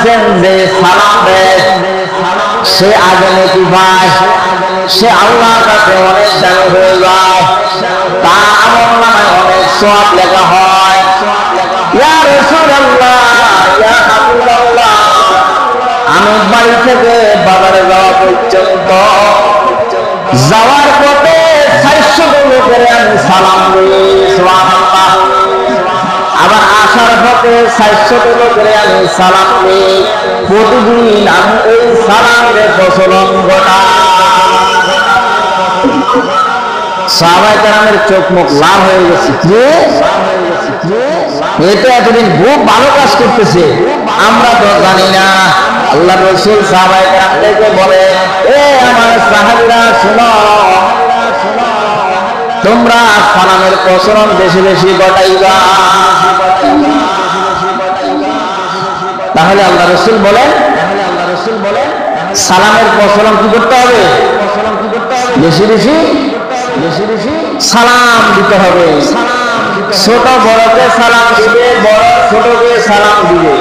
বলতেছেন যে সালাম দেয় সে আগে নেকি পায়, সে আল্লাহর কাছে অনেক দামি হয়ে যায়, তার আমলনামায় অনেক সওয়াব লেখা হয়। ইয়া রাসূলুল্লাহ, ইয়া হাবিবাল্লাহ, আমি বাড়ি থেকে বাজারে যাওয়া পর্যন্ত যাওয়ার পথে 400 লোকের আমি সালাম দিই, সুবহানাল্লাহ। আবার আসার পথে 400 লোকের আমি সালাম দিই। প্রতিদিন আমি এই সালামের প্রচলন ঘটাই। সাহাবায়ে কেরামের চোখ মুখ লাল হয়ে গেছে, এটা এতদিন খুব ভালো কাজ করতেছে, আমরা তো জানি না। আল্লাহ রাসূল সাহাবায়ে কেরামদেরকে বলে, এ আমার সাহাবীরা শুনো, তোমরা সালামের প্রচলন বেশি বেশি ঘটাইবা। তাহলে আল্লাহ রাসূল বলেন সালামের প্রচলন কি করতে হবে? বেশি বেশি সালাম দিতে হবে। ছোট বড়কে সালাম দিবে, বড় ছোটকে সালাম দিবে,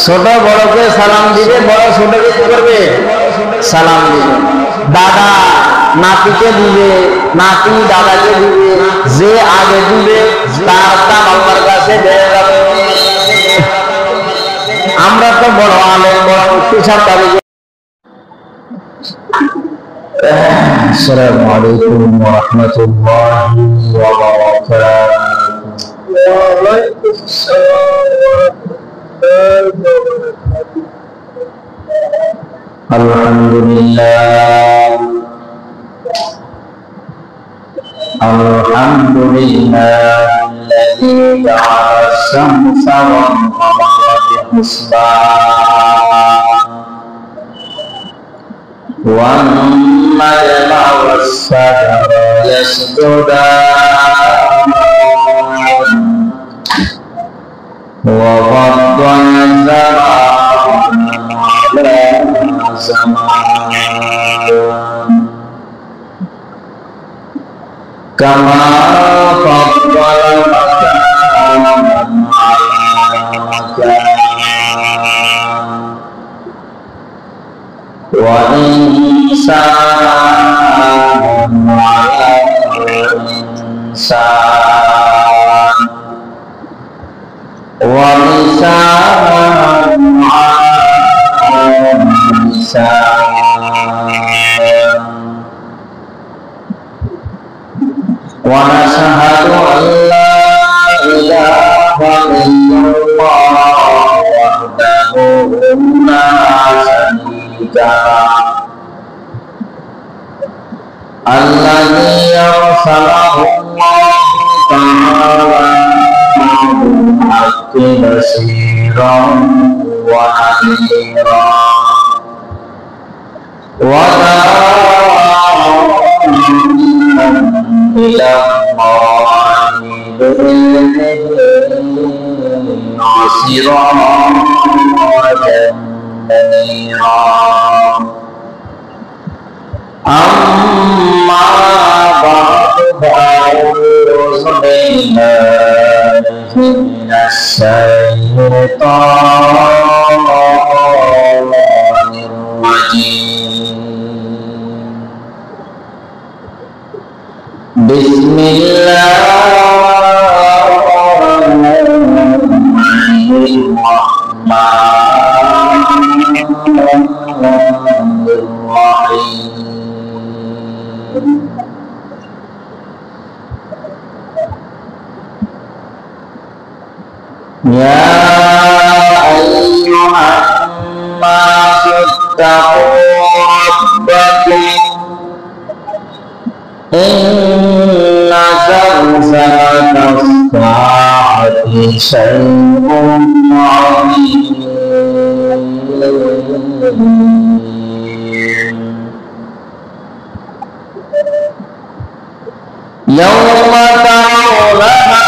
ছোট বড়কে সালাম দিবে, বড় ছোটকে কি করবে? সালাম দিবে। দাদা নাতিকে দিবে, নাতি দাদাকে দিবে, যে আগে দিবে তার দাম আল্লাহর কাছে বেড়ে যাবে। আমরা তো বড় আলেম, বড় মুফতি সাহেব দাবি করি। আসসালামু আলাইকুম ওয়া রাহমাতুল্লাহি ওয়া বারাকাতুহু। ওয়া আলাইকুম আসসালাম ওয়া রাহমাতুল্লাহি। আলহামদুলিল্লাহ, আলহামদুলিল্লাহি জাআলা আশ-শামসা ওয়াল কামারা বিহিসবান ওয়ান নাজমা ওয়াস-শাজারা ইয়াসজুদান ওয়া ফাদ্দালা az-zamāna 'alā zamān kamā faddala makānan 'alā makān wa insānan 'alā insān wa lisānan 'alā lisān wa nashhadu an lā ilāha illallah wahdahu lā sharīka lahu alladhī arsalahu Allāhu ta'ālā bil-haqqi bashīran wa nadhīran wa dā'iyan ilā Allāhi bi-idhnihi wa sirājan munīran. Amma ba'du fa'udhu billahi minas syaitanir rajim. Bismillahirrahmanirrahim. Ya ayyuhan nasu ittaqu rabbakum inna zalzalatas sa'ati syai'un 'azim. Yawma tarawnaha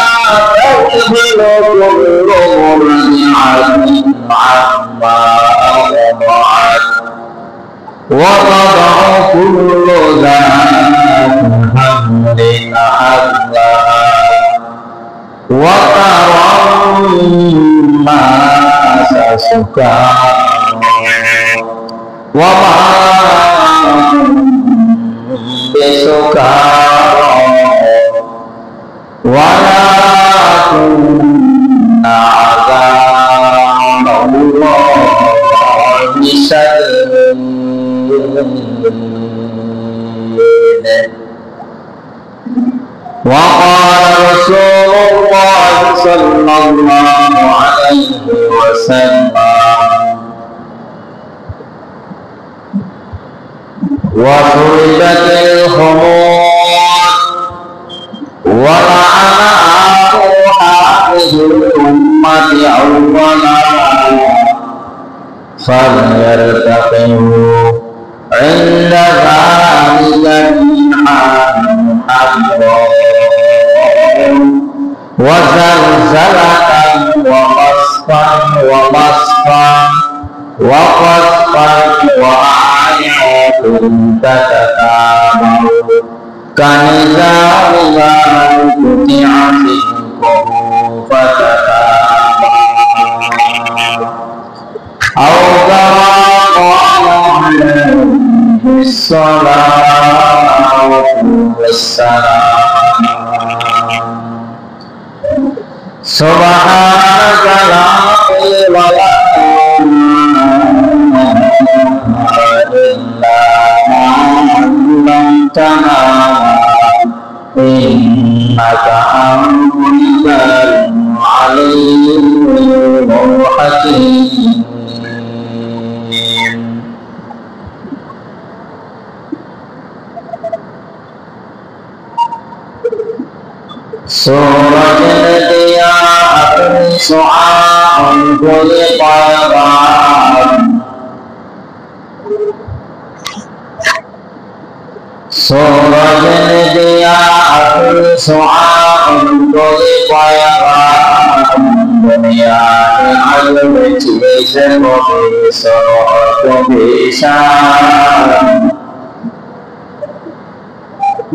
tadhhalu kullu murdi'atin 'amma arda'at wa tada'u kullu dhati hamlin hamlaha wa taran nasa سكارى وما هم بسكارى ولكن عذاب الله شديد. وقال رسول الله صلى الله عليه وسلم وشربت الخمور ولعنه حافظ الأمة أولا فليرتقبوا عند ذلك منحا حقا وزلزلة ومسخا وقذفا وآيات تتتابع كنزاع ما قطع سلكه فتتابع أو كما قال عليه الصلاة والسلام سبحانك لا علم لنا إلا ما علمتنا إنك أنت العليم الحكيم. सूरज ने दिया अपनी सुआह को ये पैगाम सूरज ने दिया अपनी सुआह को ये पैगाम दुनिया के अजब चीज को भी सुनो तो भी शान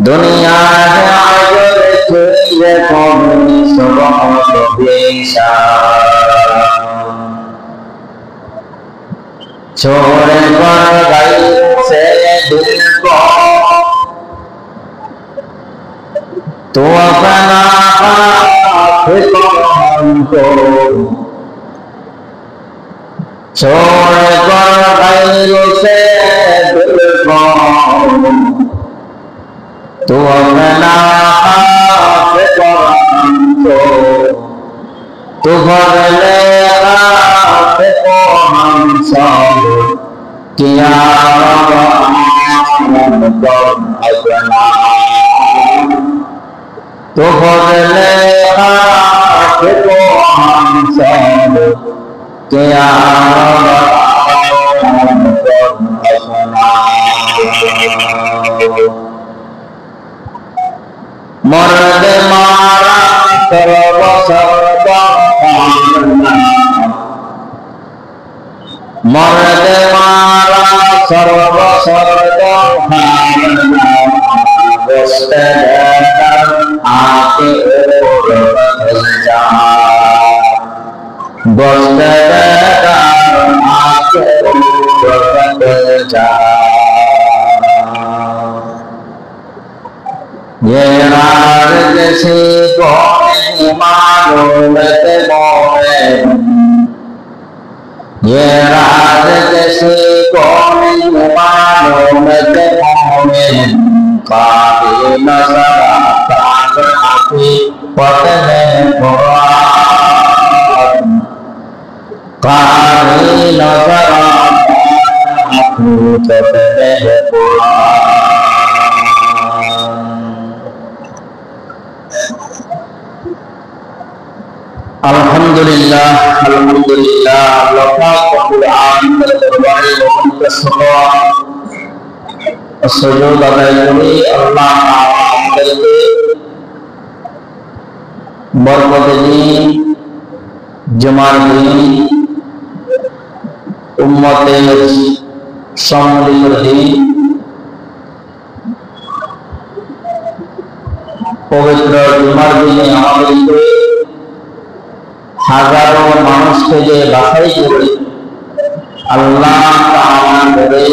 दुनिया के अजब चीज को भी सुनो तो भी शान छोड़ कर गई से दिल को तो अपना हमको छोड़ कर गई से दिल को तो अपना हमको तो बदले को हम सब किया हमको अपना तो बदले को हम सब किया हमको अपना मर्द मारा सर्व सर्व मर्द मारा सर्व सर्व आके ये राज से कोई मालूम मोहे ये राज से कोई मालूम मोहे काफी नजर काफी पतने काफी नजर काफी पतने अल्हम्दुलिल्लाह अल्हम्दुलिल्लाह अल्लाह रब्बुल आलमीन दरबारे मोहम्मद सल्लल्लाहु सुजूद अदा करी अल्लाह আমাদেরকে বরকত দিন জুমার দিন উম্মতের সম্মিলিত দিন পবিত্র জুমার দিনে আমাদেরকে হাজারো মানুষকে যে বাছাই করে আল্লাহ তাআলা করে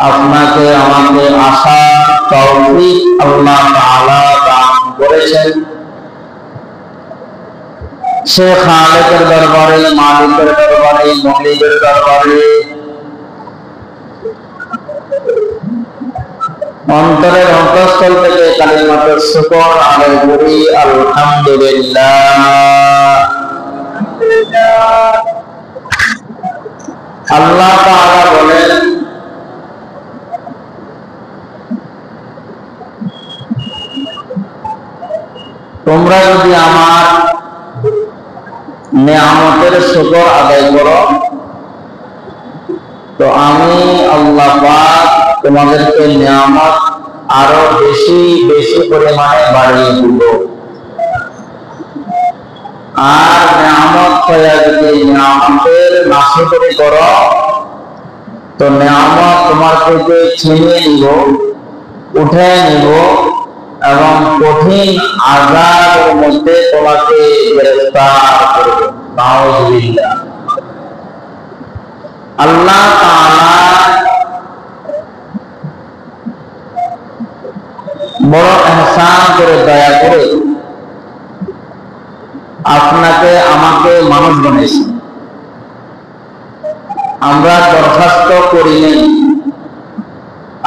আপনাকে আমাকে আসার তৌফিক আল্লাহ তাআলা দান করেছেন। সে খালেকের দরবারে, মালিকের দরবারে, মালিকের দরবারে অন্তরের অন্তঃস্থল থেকে কালিমাতুল শুকর আদায় করি, আলহামদুলিল্লাহ। আল্লাহ তাআলা বলেন, তোমরা যদি আমার নেয়ামতের শুকর আদায় করো তো আমি আল্লাহ পাক তোমাদেরকে নেয়ামত আরো বেশি বেশি পরিমাণে বাড়িয়ে দিব। আর নেয়ামত হয়ে যদি নেয়ামতের নাশকরি করো তো নেয়ামত তোমার থেকে ছিনিয়ে নিব, উঠে নিব এবং কঠিন আযাবের মধ্যে তোমাকে গ্রেফতার করব। নাউযুবিল্লাহ। আল্লাহ তাআলা বড় ইহসান করে, দয়া করে আপনাকে আমাকে মানুষ বানিয়েছেন। আমরা দরখাস্ত করি নাই,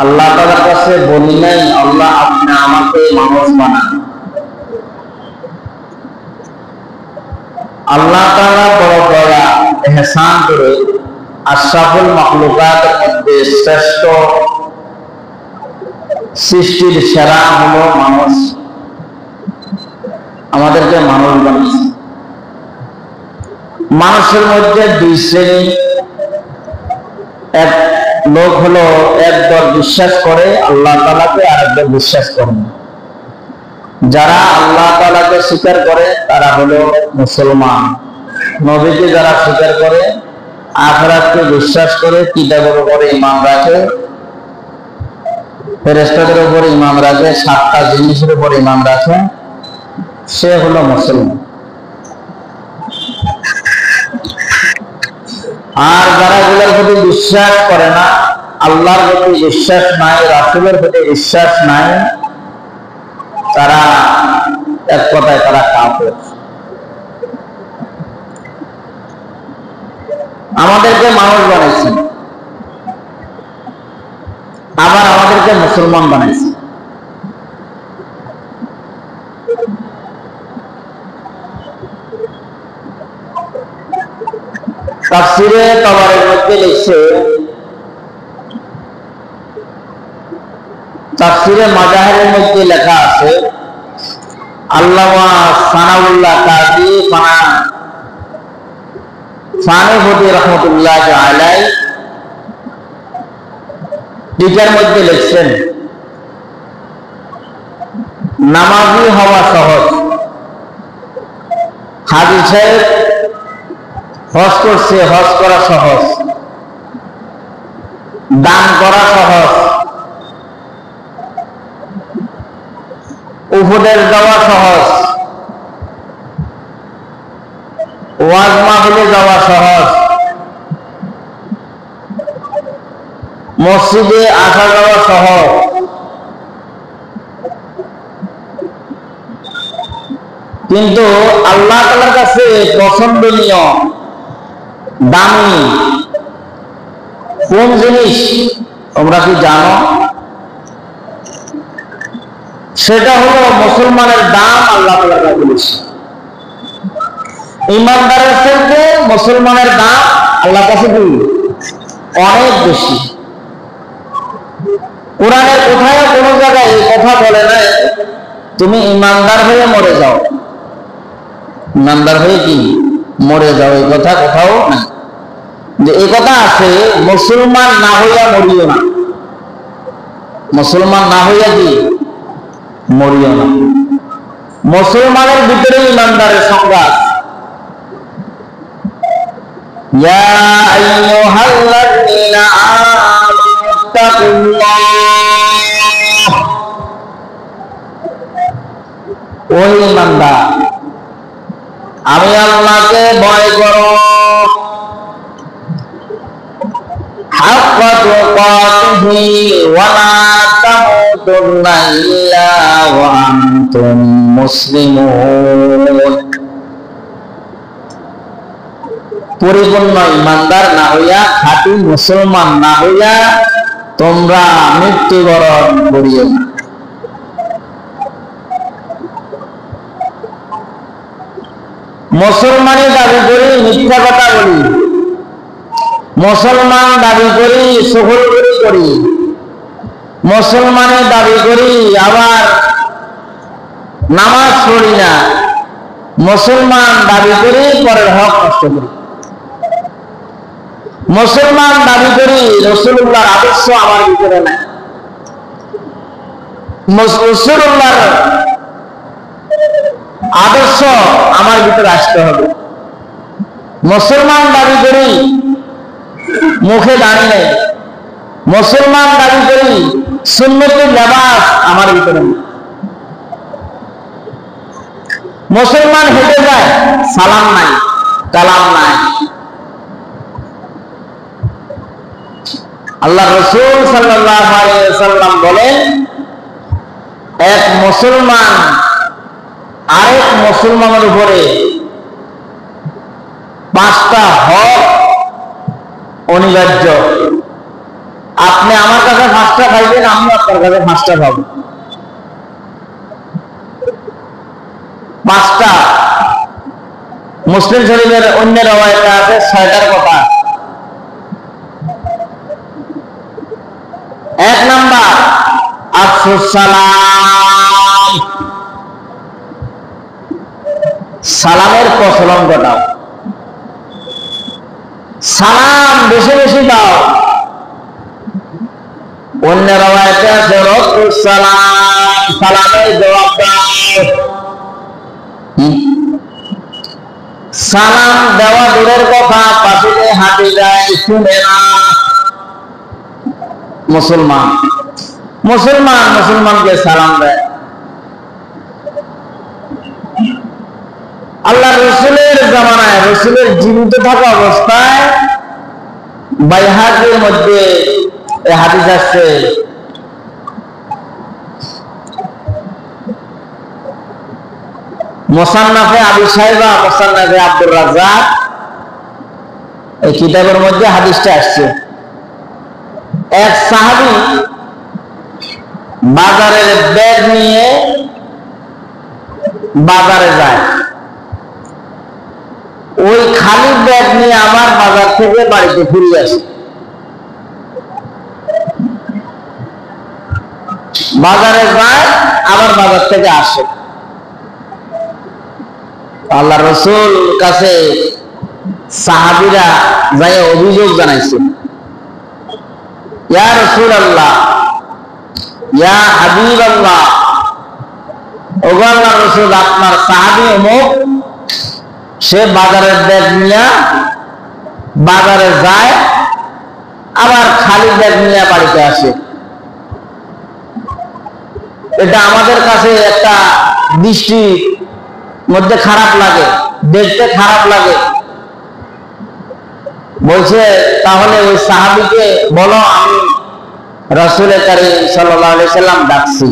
আল্লাহ তাআলার কাছে বলি নাই আল্লাহ আপনি আমাকে মানুষ বানান। আল্লাহ তাআলা বড় দয়া ইহসান করে আশরাফুল মাখলুকাতের মধ্যে শ্রেষ্ঠ সৃষ্টির সেরা হলো মানুষ, আমাদেরকে মানুষ বানিয়েছে। মানুষের মধ্যে দুই শ্রেণী, এক লোক হলো একদল বিশ্বাস করে আল্লাহ তাআলাকে, আর একদল বিশ্বাস করে না। যারা আল্লাহ তাআলাকে স্বীকার করে তারা হলো মুসলমান। নবীকে যারা স্বীকার করে, আখিরাতকে বিশ্বাস করে, কিতাবের উপরে ঈমান রাখে, ফেরেশতাদের উপরে ঈমান রাখে, সাতটা জিনিসের উপরে ঈমান রাখে, সে হলো মুসলমান। আর যারা এগুলোর প্রতি বিশ্বাস করে না, আল্লাহর প্রতি বিশ্বাস নাই, রাসূলের প্রতি বিশ্বাস নাই, তারা এক কথায় তারা কাফের। আমাদেরকে মানুষ বানাইছেন, আবার আমাদেরকে মুসলমান বানাইছেন। তাফসীরে তাবারীর মধ্যে লিখছে, তাফসীরে মাজাহিরের মধ্যে লেখা আছে, আল্লামা সানাউল্লাহ কাজী সানিভূতি রহমতুল্লাহ আলাইহি টিকার মধ্যে লিখছেন, নামাজি হওয়া সহজ। হাজী সাহেব হজ করছে, হজ করা সহজ। দান করা সহজ, উপদেশ দেওয়া সহজ, ওয়াজ মাহফিলে যাওয়া সহজ, মসজিদে আসা যাওয়া সহজ। কিন্তু আল্লাহ তাআলার কাছে পছন্দনীয়, দামি কোন জিনিস তোমরা কি জানো? সেটা হলো মুসলমানের দাম আল্লাহ তাআলা কাছে বেশি। ইমানদারের থেকে মুসলমানের দাম আল্লাহর কাছে কি অনেক বেশি। কোরআনের কোথায় কোন জায়গায় এই কথা বলে নাই তুমি ইমানদার হয়ে মরে যাও, ইমানদার হয়ে কি মরে যাও, এই কথা কোথাও না। যে এই কথা আছে মুসলমান না হইয়া মরিও না, মুসলমান না হইয়া কি মরিও না। মুসলমানের ভিতরে ইমানদারের সংজ্ঞা আছে। ইয়া আইয়ুহাল্লাযীনা আমানু তাকুল্লাহ, ও ইমানদার আমি আল্লাহকে ভয় করো হাক্কা তুকাতিহি ওয়া লা তামুতুন্না ইল্লা ওয়া আনতুম মুসলিমুন। পরিপূর্ণ ইমানদার না হইয়া, খাঁটি মুসলমান না হইয়া তোমরা মৃত্যুবরণ করিও না। মুসলমানের দাবি করি মিথ্যা কথা বলি, মুসলমান দাবি করি সুফলগুলি করি, মুসলমানের দাবি করি আবার নামাজ পড়ি না, মুসলমান দাবি করি পরের হক নষ্ট করি, মুসলমান দাবি করি রাসূলুল্লাহর আদর্শ আমার ভিতরে নাই, রাসূলুল্লাহর আদর্শ আমার ভিতরে আসতে হবে। মুসলমান দাবি করি মুখে দাঁড়িয়ে নেই, মুসলমান দাবি করি সুন্নতের লেবাস আমার ভিতরে নেই। মুসলমান হেঁটে যায় সালাম নাই, কালাম নাই। আল্লাহ রাসূল সাল্লাল্লাহু আলাইহি ওয়াসাল্লাম বলেন, এক মুসলমান আরেক মুসলমানের উপরে 5টা হক অনিবার্য। আপনি আমার কাছে 5টা খাইবেন, আমি আপনার কাছে 5টা খাবো। 5টা মুসলিম শরীফের অন্য রওয়ায়েতে আছে 6টার কথা। 1 নাম্বার আফসুস সালাম, সালামের প্রচলন ঘটাও, সালাম বেশি বেশি দাও। অন্য রওয়ায়েতে আছে রদ্দুস সালাম, সালামের জবাব দাও। সালাম দেওয়া দূরের কথা, পাশে হাঁটে যায় শুনে না। মুসলমান মুসলমান মুসলমানকে সালাম দেয়। আল্লাহ রসুলের জামানায়, রসুলের জীবিত থাকা অবস্থায় বাইহাকের মধ্যে এই হাদিস আসছে, মুসান্নাফে আবু সাইবা, মুসান্নাফে আব্দুর রাজ্জাক, এই কিতাবের মধ্যে হাদিসটা আসছে। এক সাহাবী বাজারের ব্যাগ নিয়ে বাজারে যায়, ওই খালি ব্যাগ নিয়ে আবার বাজার থেকে বাড়িতে ফিরে আসে। বাজারে যায় আবার বাজার থেকে আসে। আল্লাহ রসুল কাছে সাহাবীরা যাই অভিযোগ জানাইছে, ইয়া রাসূলুল্লাহ, ইয়া হাবিবাল্লাহ, ওগো আল্লাহর রাসূল, আপনার সাহাবী অমুক সে বাজারের ব্যাগ নিয়ে বাজারে যায় আবার খালি ব্যাগ নিয়ে বাড়িতে আসে। এটা আমাদের কাছে একটা দৃষ্টির মধ্যে খারাপ লাগে, দেখতে খারাপ লাগে। বলছে তাহলে ওই সাহাবীকে বলো আমি রাসূল কারীম সাল্লাল্লাহু আলাইহি সাল্লাম ডাকছি।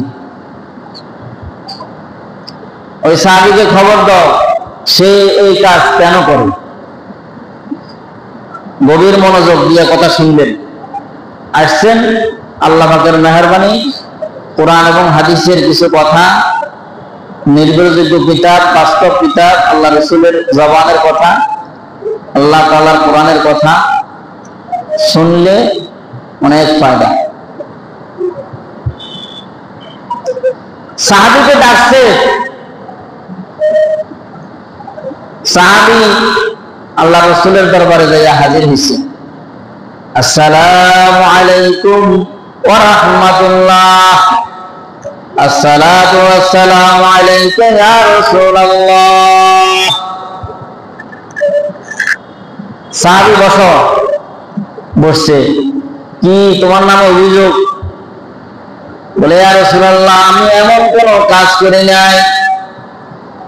ওই সাহাবীকে খবর দাও সে এই কাজ কেন করে। গভীর মনোযোগ দিয়ে কথা শুনবেন। আসছেন আল্লাহ পাকের মেহেরবানি, কোরআন এবং হাদিসের কিছু কথা, নির্ভরযোগ্য কিতাব, বাস্তব কিতাব, আল্লাহ রাসূলের জবানের কথা, আল্লাহ তাআলার কোরআনের কথা শুনলে অনেক ফায়দা। সাহাবীকে ডাকছে, সাহাবী আল্লাহ রাসূলের দরবারে যাইয়া হাজির হইছে। আসসালামু আলাইকুম ওয়া রাহমাতুল্লাহ, আসসালাতু ওয়াসসালামু আলাইকা ইয়া রাসূলুল্লাহ। সাহাবী বসো, বসছে। কি তোমার নামে অভিযোগ? বলে ইয়া রাসূলুল্লাহ, আমি এমন কোন কাজ করি নাই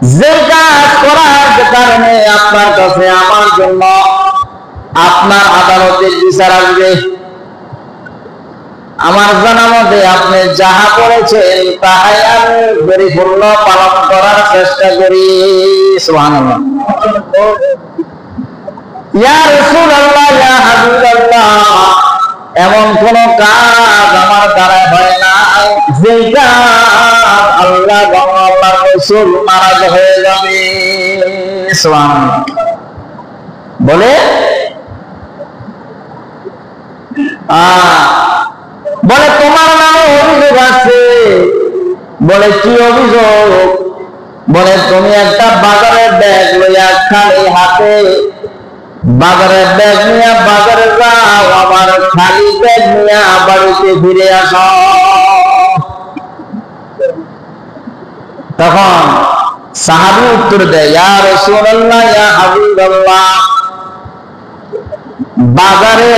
যে কাজ করার কারণে আপনার কাছে আমার জন্য আপনার আদালতের বিচার আসবে, আমার জানা মতে আপনি যাহা করেছেন তাহাই আমি পরিপূর্ণ পালন করার চেষ্টা করি। সুবহানাল্লাহ। ইয়া রাসূলুল্লাহ, ইয়া হাবিবাল্লাহ, এমন কোন কাজ আমার দ্বারা হয় না যে কাজ আল্লাহ এবং আল্লাহর রাসূল নারাজ হয়ে যাবে। সুবহানাল্লাহ। বলে বলে তোমার নামে অভিযোগ আছে। বলে কি অভিযোগ? বলে তুমি একটা বাজারের ব্যাগ লইয়া খালি হাতে বাজারের ব্যাগ নিয়ে বাজারে যাও, আবার খালি ব্যাগ নিয়ে বাড়িতে ফিরে আসো। তখন সাহাবী উত্তর দেয়, ইয়া রাসূলুল্লাহ, ইয়া হাবিবাল্লাহ, বাজারে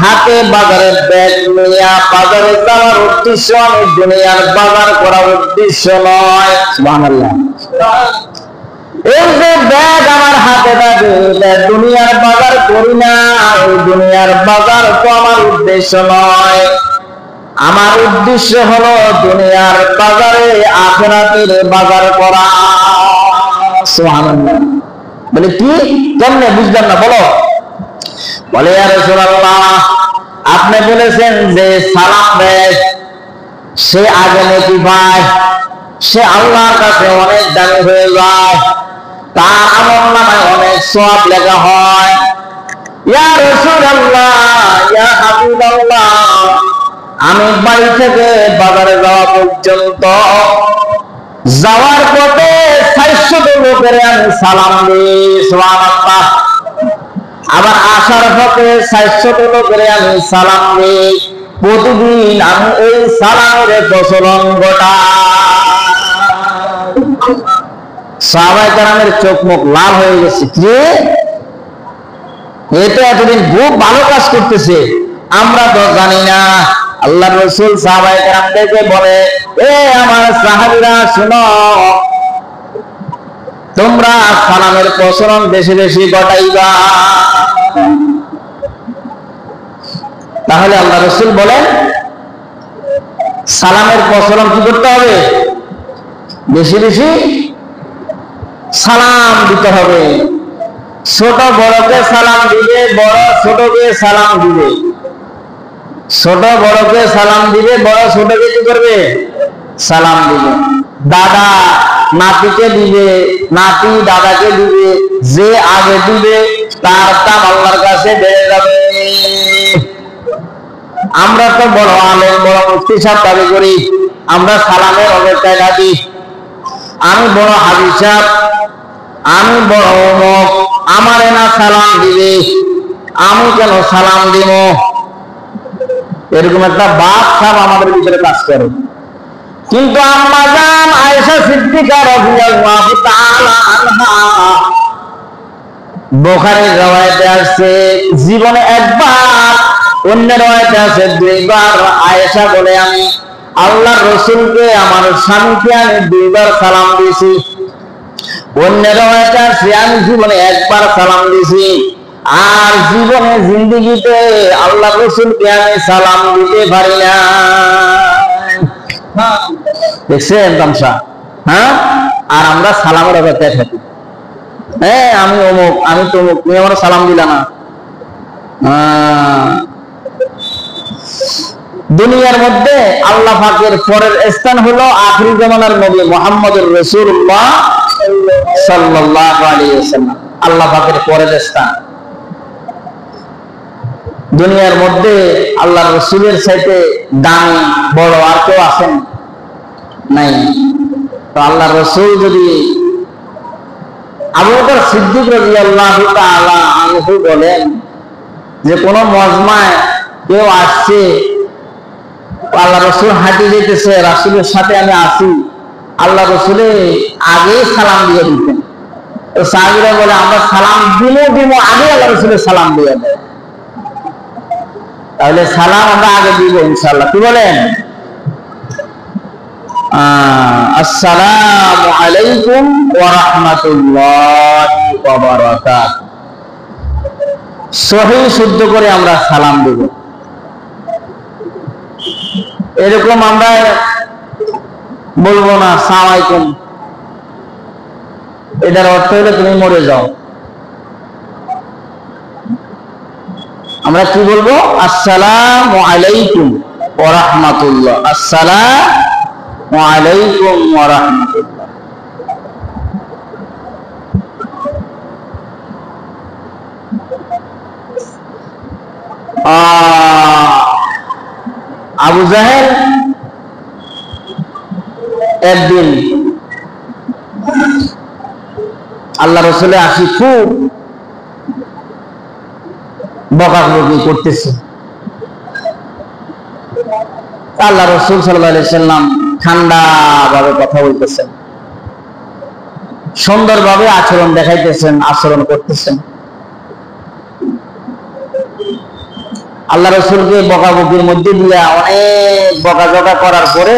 হাতে বাজারের ব্যাগ নিয়ে বাজারে যাওয়ার উদ্দেশ্য আমি দুনিয়ার বাজার করার উদ্দেশ্য নয়। সুবহানাল্লাহ। এই যে ব্যাগ আমার হাতে থাকে, দুনিয়ার বাজার করি না, এই দুনিয়ার বাজার তো আমার উদ্দেশ্য নয়। আমার উদ্দেশ্য হলো দুনিয়ার বাজারে আখিরাতের বাজার করা। সুবহানাল্লাহ। বলে কি কেমনে বুঝলাম না, বলো। বলে ইয়া রাসূলুল্লাহ, আপনি বলেছেন যে সালাম দেয় সে আগে নেকি পায়, সে আল্লাহর কাছে অনেক দামি হয়ে যায়, তার আমলনামায় অনেক সওয়াব লেখা হয়। ইয়া রাসূলুল্লাহ, ইয়া হাবিবাল্লাহ, আমি বাড়ি থেকে বাজারে যাওয়া পর্যন্ত যাওয়ার পথে 400 লোকের আমি সালাম দিই। সুবহানাল্লাহ। আবার আসার পথে 400 লোকের আমি সালাম দিই। প্রতিদিন আমি এই সালামের প্রচলন ঘটাই। সাহাবায়ে কেরামের চোখ মুখ লাল হয়ে গেছে। কি এটা এতদিন খুব ভালো কাজ করতেছে, আমরা তো জানি না। আল্লাহর রাসূল সাহাবায়ে কেরামদেরকে বলে, এ আমার সাহাবীরা শুনো, তোমরা সালামের প্রচলন বেশি বেশি ঘটাইবা। তাহলে আল্লাহ রাসূল বলেন সালামের প্রচলন কি করতে হবে? বেশি বেশি সালাম দিতে হবে। ছোট বড়কে সালাম দিবে, বড় ছোটকে সালাম দিবে। ছোট বড়কে সালাম দিবে, বড় ছোটকে কি করবে? সালাম দিবে। দাদা নাতিকে দিবে, নাতি দাদাকে দিবে। যে আগে দিবে তার দাম আল্লাহর কাছে বেড়ে যাবে। আমরা তো বড় আলেম, বড় মুফতি সাহেব দাবি করি, আমরা সালামের অপেক্ষায় থাকি। আমি বড় হাজী সাহেব, আমি বড় অমুক, আমারে না সালাম দিবে, আমি কেন সালাম দিব? এরকম একটা বাপ সাহেব আমাদের ভিতরে কাজ করে। কিন্তু আম্মা জান আয়েশা সিদ্দিকা রাদিয়াল্লাহু তাআলা আনহা, বুখারীর রওয়ায়াতে আছে জীবনে একবার, অন্য রওয়ায়াতে আছে 2 বার। আয়েশা বলে, আমি আল্লাহর রাসূলকে, আমার স্বামীকে আমি 2 বার সালাম দিয়েছি। অন্য রওয়ায়াতে আছে আমি জীবনে একবার সালাম দিয়েছি। আর জীবনে জিন্দেগিতে আল্লাহর রাসূলকে আমি সালাম দিতে পারি না। দেখছেন তামসা? হ্যাঁ, আর আমরা সালামের অপেক্ষায় থাকি। হ্যাঁ, আমি অমুক, আমি তমুক, তুমি আমার সালাম দিলা না। দুনিয়ার মধ্যে আল্লাহ পাকের পরের স্থান হলো আখিরি জামানার নবী মুহাম্মদুর রাসূলুল্লাহ সাল্লাল্লাহু আলাইহি ওয়াসাল্লাম। আল্লাহ পাকের পরের স্থান দুনিয়ার মধ্যে আল্লাহর রাসূলের চাইতে দামি বড় আর কেউ আছেন? নাই। তো আল্লাহর রাসূল যদি আবু বকর সিদ্দিক রাদিয়াল্লাহু তাআলা আনহু বলেন যে কোন মজমায় কেউ আসছে, আল্লাহ রাসূল হাঁটি যেতেছে, রাসূলের সাথে আমি আছি, আল্লাহ রাসূলে আগে সালাম দিয়ে দিতেন। তো সাহাবীরা বলে, আমরা সালাম দিব আগে আল্লাহ রাসূলের সালাম দিয়ে দেয়। তাহলে সালাম আমরা আগে দিব ইনশাআল্লাহ। কি বলেন? আসসালামু আলাইকুম ওয়া রাহমাতুল্লাহি ওয়া বারাকাতুহু। সহিহ শুদ্ধ করে আমরা সালাম দেব। এরকম আমরা বলবো না আসসালামু আলাইকুম, এটার অর্থ হলো তুমি মরে যাও। আমরা কি বলবো? আসসালামু আলাইকুম ওয়া রাহমাতুল্লাহ, আসসালামু আলাইকুম ওয়া রাহমাতুল্লাহ। আবু জাহেল একদিন আল্লাহ রসুলের আসি খুব বকাবকি করতেছে। আল্লাহ রসুল সাল্লাল্লাহু আলাইহি সাল্লাম ঠান্ডা ভাবে কথা বলতেছেন, সুন্দরভাবে আচরণ দেখাইতেছেন, আচরণ করতেছেন। আল্লাহ রসুলকে বকাবকির মধ্যে দিয়া অনেক বকাঝকা করার পরে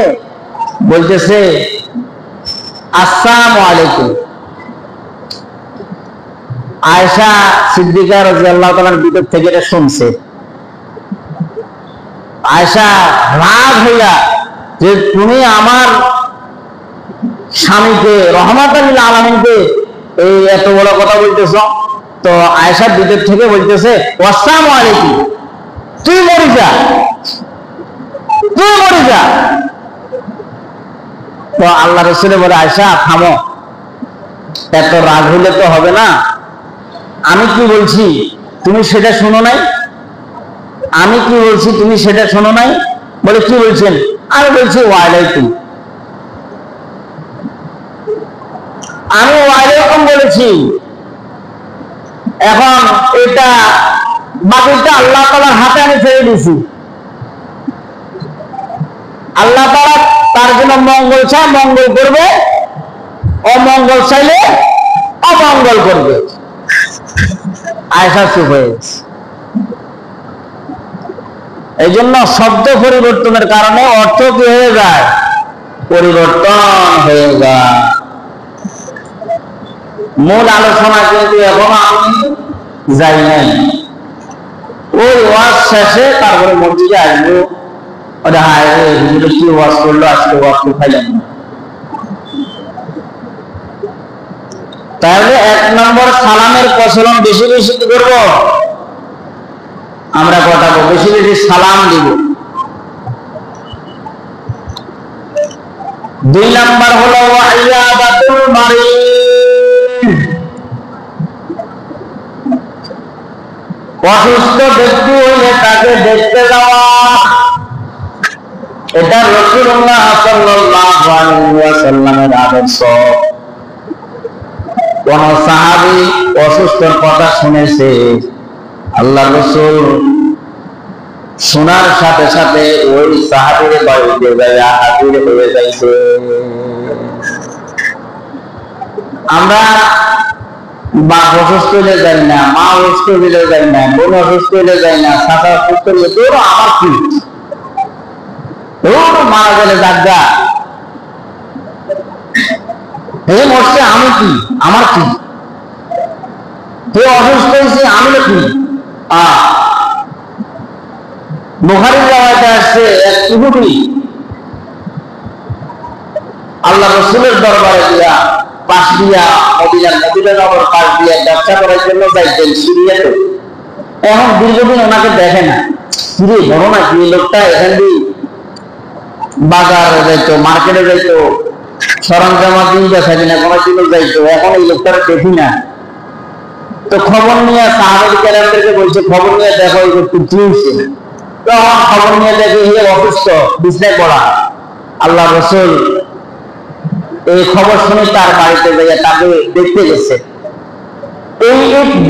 বলতেছে আসসালামু আলাইকুম। আয়েশা সিদ্দিকা রাদিয়াল্লাহু তাআলার ভিতর থেকে এটা শুনছে। আয়েশা রাগ হইয়া যে তুমি আমার স্বামীকে রহমাতুল লিল আলামিনকে এই এত বড় কথা বলতেছ। তো আয়েশার ভিতর থেকে বলতেছে আসসালামু আলাইকুম, তুই মরে যা, তুই মরে যা। তো আল্লাহ রাসূল বলে আয়েশা থামো, এত রাগ হইলে তো হবে না। আমি কি বলছি তুমি সেটা শোনো নাই? আমি কি বলছি তুমি সেটা শোনো নাই? বলে কি বলছেন? আমি বলছি ওয়ালাইকুম, আমি ওয়ালাইকুম বলেছি। এখন এটা বাকিটা আল্লাহ তাআলার হাতে আমি ছেড়ে দিয়েছি। আল্লাহ তাআলা তার জন্য মঙ্গল চায় মঙ্গল করবে, অমঙ্গল চাইলে অমঙ্গল করবে। আয়েশা চুপ হয়ে গেছে। এই জন্য শব্দ পরিবর্তনের কারণে অর্থ কি হয়ে যায়? পরিবর্তন হয়ে যায়। মূল আলোচনা কিন্তু এখনো আমি যাই নাই। ওই ওয়াজ শেষে তারপরে মসজিদে আসবো, ওটা হায় হুজুর কি ওয়াজ করলো, আজকে ওয়াজ তো খাইলাম না। তাহলে 1 নম্বর সালামের প্রচলন বেশি বেশি কি করবো? আমরা ঘটাবো, বেশি বেশি সালাম দিব। 2 নম্বর হলো ওয়াইয়াদাতুল মারিদ, অসুস্থ ব্যক্তি হইলে তাকে দেখতে যাওয়া। এটা রাসূলুল্লাহ সাল্লাল্লাহু আলাইহি ওয়াসাল্লামের আদর্শ। কোন সাহাবী অসুস্থর কথা শুনেছে, আল্লাহ রাসূল শোনার সাথে সাথে ওই সাহাবীর বাড়িতে যাইয়া হাজির হয়ে যাইছে। আমরা বাপ অসুস্থ হইলে যাই না, মা অসুস্থ হইলে যাই না, বোন অসুস্থ হইলে যাই না, চাচা অসুস্থ হইলে তোর আমার কি, তোর মারা গেলে যাজ্ঞা, হে মরছে আমি কি, আমার কি, হে অসুস্থ হয়েছে আমি কি। বুখারীর রাওয়ায়াতে আসছে এক ইহুদি আল্লাহ রাসূলের দরবারে দিয়া পাশ দিয়া মদিনা নগর পাশ দিয়া ব্যবসা করার জন্য যাইতেন সিরিয়াতে। এখন দীর্ঘদিন ওনাকে দেখে না। কিরে বড় না কি লোকটা এখান দিয়ে বাজারে যাইতো, মার্কেটে যাইতো, সরঞ্জামা দিন বেচা কিনা কোনো দিন যাইতো, এখন এই লোকটার দেখি না। তো খবর নিয়ে সাহাবায়ে কেরামদেরকে বলছে খবর নিয়ে দেখো এই লোকটি কি হয়েছে। তো খবর নিয়ে দেখে হে অসুস্থ, বিছানায় পড়া। আল্লাহ রাসূল এই খবর শুনে তার বাড়িতে যাইয়া তাকে দেখতে গেছে। এই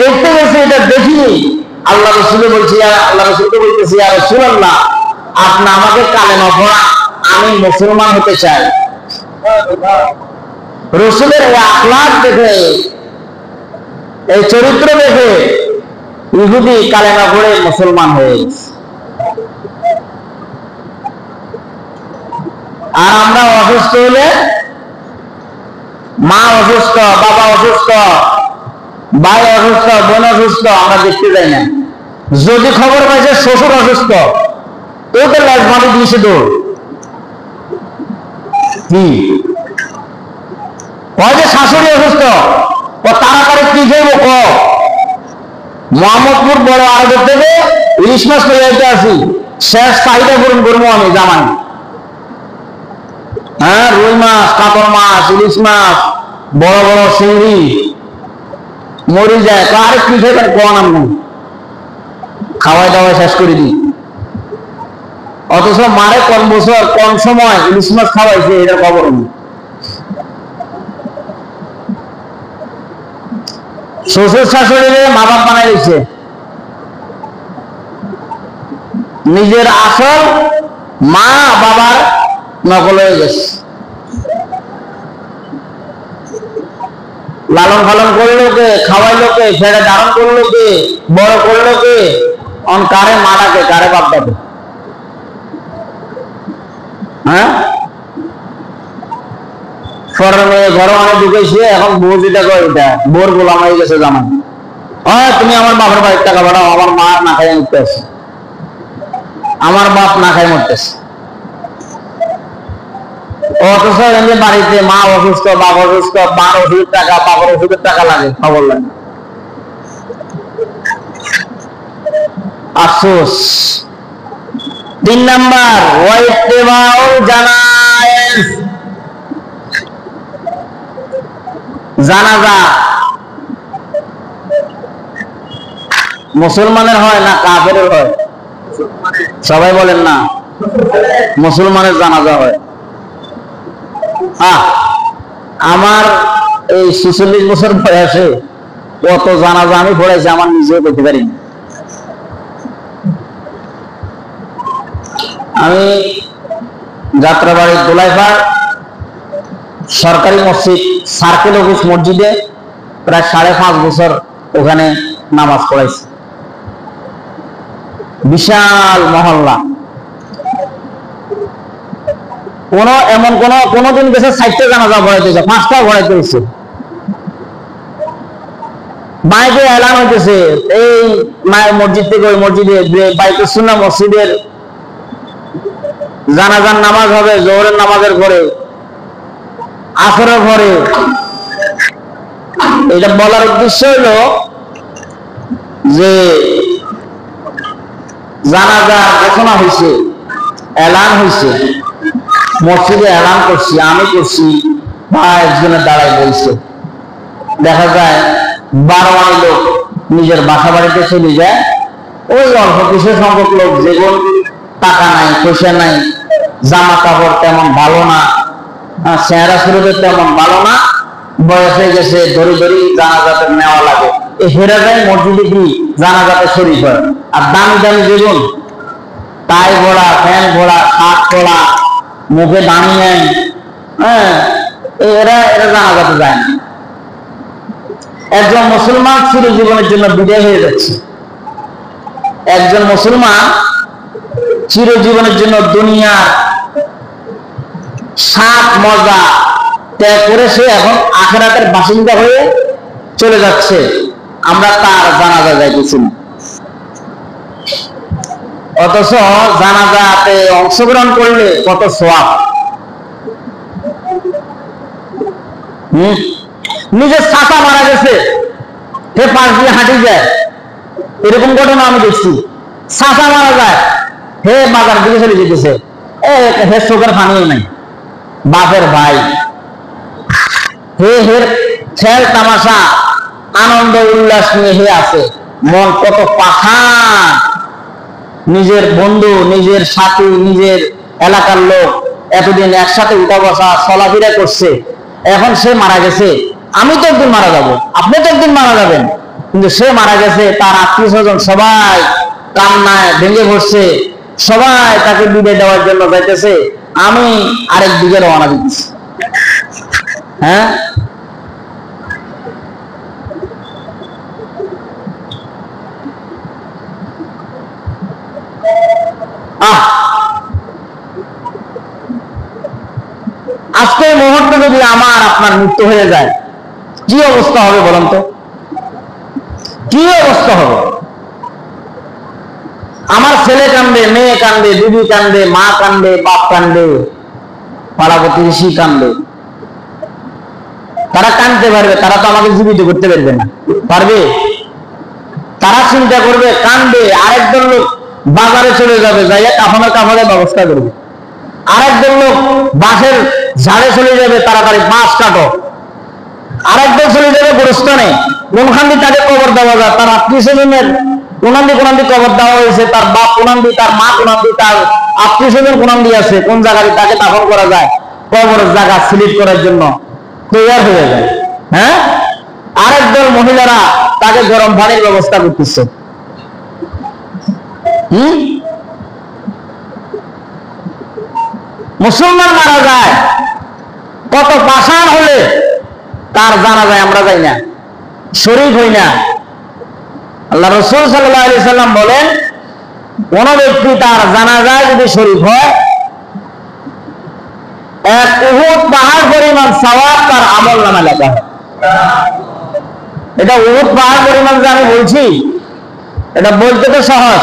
দেখতে গেছে এটা দেখিনি। আল্লাহ রাসূল বলছি, আল্লাহ রাসূলকে বলতেছি ইয়া রাসূলুল্লাহ আপনি আমাকে কালেমা পড়ান, আমি মুসলমান হতে চাই। রাসূলের এই আখলাক দেখে, এই চরিত্র দেখে ইহুদি কালেমা পড়ে মুসলমান হয়ে গেছে। আর আমরা অসুস্থ হলে, মা অসুস্থ, বাবা অসুস্থ, ভাই অসুস্থ, বোন অসুস্থ, আমরা দেখতে যাই না। যদি খবর পাইছে শ্বশুর অসুস্থ, ওকে লাশ মাটি দিয়েছে দৌড়। কি হয় যে শাশুড়ি অসুস্থ, ও তাড়াতাড়ি কি যাইব ক মোহাম্মদপুর বড় আড়ত থেকে ইলিশ মাছ করে যাইতে আসি, শেষ চাহিদা পূরণ করবো আমি জামাই। হ্যাঁ, রুই মাছ, কাতল মাছ, ইলিশ মাছ, বড় বড় চিংড়ি মরি যায়, আর কি খেবেন কোন আমি খাওয়াই দাওয়াই শেষ করে দিই। অথচ মারে কোন বছর কোন সময় ইলিশ মাছ খাওয়াইছে এটার খবর নেই। শ্বশুর শাশুড়িরে মা বাপ বানাই দিচ্ছে, নিজের আসল মা বাবার নকল হয়ে গেছে। লালন পালন করলো কে, খাওয়াইলো কে, ফেরে ধারণ করলো কে, বড় করলো কে, কারে মাটাকে, কারে বাপ ডাকে। হ্যাঁ, ফরের মেয়ে ঘরে অনেক ঢুকেছে, এখন বউ যেটা করে এটা বোর গোলাম হয়ে গেছে জামাই। তুমি আমার বাপের বাড়ির টাকা বাড়াও, আমার মা না খাই মরতেছে, আমার বাপ না খাই মরতেছে। অথচ বাড়িতে মা অসুস্থ, বাপ অসুস্থ, মার ওষুধের টাকা, বাবার ওষুধের টাকা লাগে, খবর লাগে। আফসোস। 3 নাম্বার, জানাজা মুসলমানের হয় না কাফেরের হয়? সবাই বলেন না, মুসলমানের জানাজা হয়। আমার এই 46 বছর বয়সে কত জানাজা আমি পড়াইছি আমার নিজেও করতে পারি। আমি যাত্রাবাড়ির দোলাইপাড় সরকারি মসজিদ সার্কেল অফিস মসজিদে প্রায় 5.5 বছর ওখানে নামাজ পড়াইছি। বিশাল মহল্লা, এমন কোনদিন গেছে 60টা জানাজা পড়াইতেছে, 5টা পড়াইতে হয়েছে। মাইকে এলান হইতেছে এই মায়ের মসজিদ থেকে ওই মসজিদে, বাইতুল সুন্নাহ মসজিদের জানাজার নামাজ হবে জোহরের নামাজের পরে, আসরের পরে। এটা বলার উদ্দেশ্য হলো যে জানাজা ঘোষণা হয়েছে, এলান হয়েছে, মসজিদে এলান করছি, আমি করছি বা একজনের দ্বারাই বলছে। দেখা যায় 12 লোক নিজের বাসা বাড়িতে চলে যায়। ওই অল্প কিছু সংখ্যক লোক, যেগুলো টাকা নাই, পয়সা নাই, জামা কাপড় তেমন ভালো না, চেহারা সুরতের তেমন ভালো না, বয়স হয়ে গেছে, ধরি ধরি জানাজাতে নেওয়া লাগে। এই হেরা যায় মসজিদে কি জানাজাতে শরীর হয়। আর দামি দামি যেগুন টাই ঘোড়া, ফ্যান ঘোড়া, শার্ট ঘোড়া, মুখে দামি নেন, এরা জানাজাতে যায় না। একজন মুসলমান চিরজীবনের জন্য বিদায় হয়ে যাচ্ছে। একজন মুসলমান চিরজীবনের জন্য দুনিয়ার স্বাদ মজা ত্যাগ করে সে এখন আখিরাতের বাসিন্দা হয়ে চলে যাচ্ছে। আমরা তার জানাজা যাইতেছি না। অথচ জানাজাতে অংশগ্রহণ করলে কত সওয়াব। নিজের চাচা মারা গেছে, সে পাশ দিয়ে হাঁটি যায়, এরকম ঘটনা আমি দেখছি। চাচা মারা যায়, হে বাজার দিকে চলে যেতেছে, হে চোখের পানিও নাই। বাপের ভাই, হে খেল তামাশা আনন্দ উল্লাস নিয়ে হে আছে, মন কত পাখান। নিজের বন্ধু, নিজের সাথী, নিজের এলাকার লোক এতদিন একসাথে উঠা বসা চলাফেরা করছে, এখন সে মারা গেছে। আমি তো একদিন মারা যাব, আপনি তো একদিন মারা যাবেন, কিন্তু সে মারা গেছে, তার আত্মীয় স্বজন সবাই কান্নায় ভেঙে পড়ছে, সবাই তাকে বিদায় দেওয়ার জন্য যাইতেছে। আমি আরেক দিকে রওনা দিচ্ছি। হ্যাঁ, মুহূর্তে যদি আমার আপনার মৃত্যু হয়ে যায়, কি অবস্থা হবে বলেন তো? কি অবস্থা হবে? আমার ছেলে কান্দে, মেয়ে কান্দে, দিদি কান্দে, মা কান্দে, বাপ কান্দে, পাড়া প্রতিবেশী কান্দে। তারা কান্দতে পারবে, তারা তো আমাকে জীবিত করতে পারবে না। পারবে? তারা চিন্তা করবে, কান্দবে, আরেকজন লোক বাজারে চলে যাবে, যাইয়া কাফনের ব্যবস্থা করবে। আরেকজন লোক বাঁশের ঝাড়ে চলে যাবে, তাড়াতাড়ি বাঁশ কাটো। আরেকজন চলে যাবে গোরস্থানে, কোনখান দিয়ে তাকে কবর দেওয়া যায়, তার আত্মীয় স্বজনের কোনান দিয়ে কবর দেওয়া হয়েছে, তার বাপ কোনান দিয়ে, তার মা কোনান দিয়ে, তার আত্মীয় স্বজন কোনান দিয়ে আছে, কোন জায়গায় তাকে দাফন করা যায়, কবরের জায়গা সিলেক্ট করার জন্য তৈরি হয়ে যায়। হ্যাঁ, আরেকদল মহিলারা তাকে গরম পানির ব্যবস্থা করতেছে। মুসলমান মারা যায়, কত পাষাণ হলে তার জানা যায়, আমরা যাই না, শরীক হই না। আল্লাহ রাসূল সাল্লাল্লাহু আলাইহি সাল্লাম বলেন, কোন ব্যক্তি তার জানাজায় যদি শরীক হয়, এক উহুদ পাহাড় পরিমাণ সওয়াব তার আমলনামায় লেখা হয়। এটা উহুদ পাহাড় পরিমাণ যে আমি বলছি, এটা বলতে তো সহজ।